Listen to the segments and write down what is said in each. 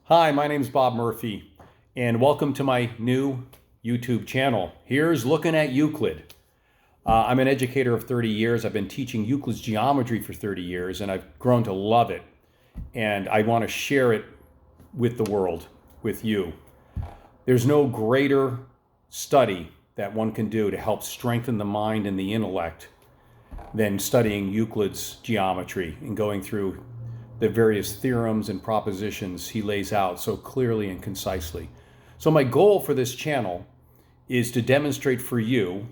Hi, my name's Bob Murphy, and welcome to my new YouTube channel. Here's looking at Euclid. I'm an educator of 30 years. I've been teaching Euclid's geometry for 30 years, and I've grown to love it. And I want to share it with the world, with you. There's no greater study that one can do to help strengthen the mind and the intellect than studying Euclid's geometry and going through the various theorems and propositions he lays out so clearly and concisely. So my goal for this channel is to demonstrate for you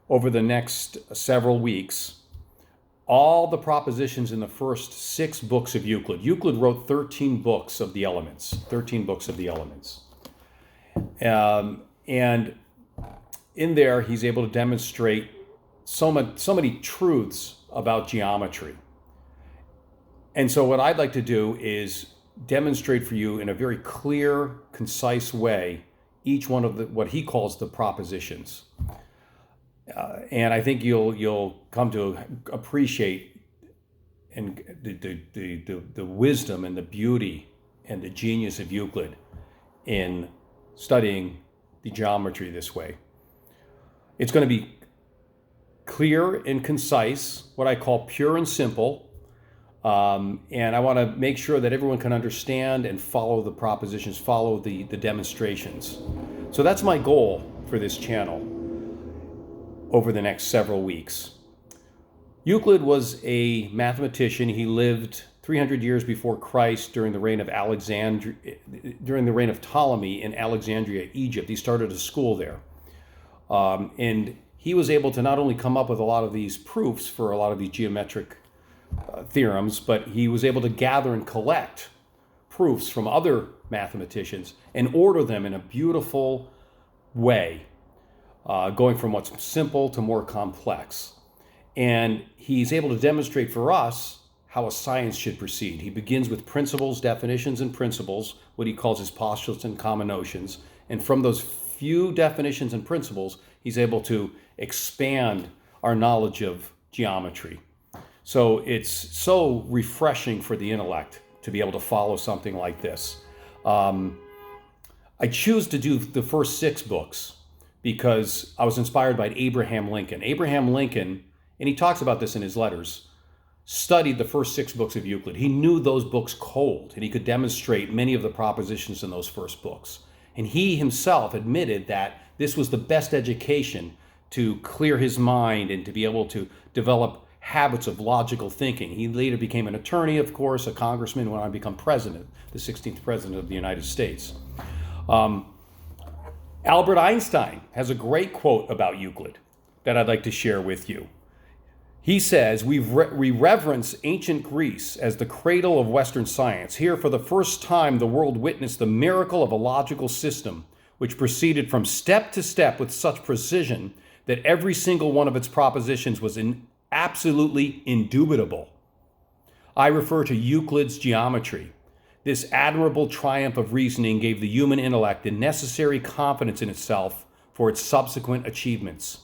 over the next several weeks all the propositions in the first 6 books of Euclid. Euclid wrote 13 books of the elements, 13 books of the elements. And in there, he's able to demonstrate so many truths about geometry. And so what I'd like to do is demonstrate for you in a very clear, concise way each one of what he calls the propositions. And I think you'll come to appreciate and the wisdom and the beauty and the genius of Euclid in studying the geometry this way. It's going to be clear and concise, what I call pure and simple. And I want to make sure that everyone can understand and follow the propositions, follow the demonstrations. So that's my goal for this channel over the next several weeks. Euclid was a mathematician. He lived 300 years before Christ during the reign of Ptolemy in Alexandria, Egypt. He started a school there. And he was able to not only come up with a lot of these proofs for a lot of these geometric theorems, but he was able to gather and collect proofs from other mathematicians and order them in a beautiful way, going from what's simple to more complex. And he's able to demonstrate for us how a science should proceed. He begins with principles, definitions, and principles, what he calls his postulates and common notions. And from those few definitions and principles, he's able to expand our knowledge of geometry. So it's so refreshing for the intellect to be able to follow something like this. I choose to do the first 6 books because I was inspired by Abraham Lincoln. Abraham Lincoln, and he talks about this in his letters, studied the first 6 books of Euclid. He knew those books cold, and he could demonstrate many of the propositions in those first books. And he himself admitted that this was the best education to clear his mind and to be able to develop habits of logical thinking. He later became an attorney, of course, a congressman, went on to become president, the 16th president of the United States. Albert Einstein has a great quote about Euclid that I'd like to share with you. He says, we reverence ancient Greece as the cradle of Western science. Here, for the first time, the world witnessed the miracle of a logical system, which proceeded from step to step with such precision that every single one of its propositions was absolutely indubitable. I refer to Euclid's geometry. This admirable triumph of reasoning gave the human intellect the necessary confidence in itself for its subsequent achievements.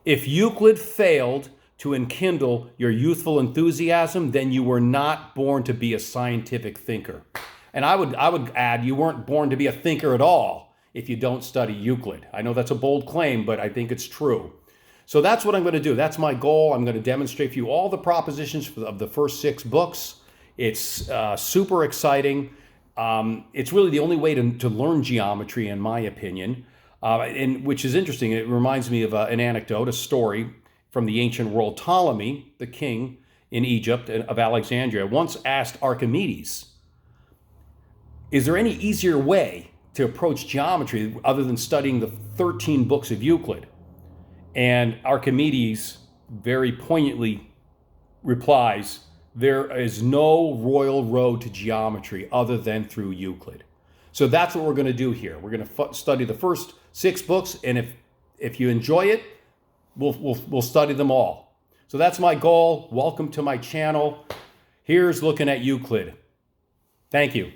If Euclid failed to enkindle your youthful enthusiasm, then you were not born to be a scientific thinker. And I would add, you weren't born to be a thinker at all if you don't study Euclid. I know that's a bold claim, but I think it's true. So that's what I'm going to do. That's my goal. I'm going to demonstrate for you all the propositions of the first 6 books. It's super exciting. It's really the only way to learn geometry, in my opinion, and which is interesting. It reminds me of an anecdote, a story from the ancient world. Ptolemy, the king in Egypt of Alexandria, once asked Archimedes, is there any easier way to approach geometry other than studying the 13 books of Euclid? And Archimedes very poignantly replies, there is no royal road to geometry other than through Euclid. So that's what we're going to do here. We're going to study the first 6 books, and if you enjoy it, we'll study them all. So that's my goal. Welcome to my channel. Here's looking at Euclid. Thank you.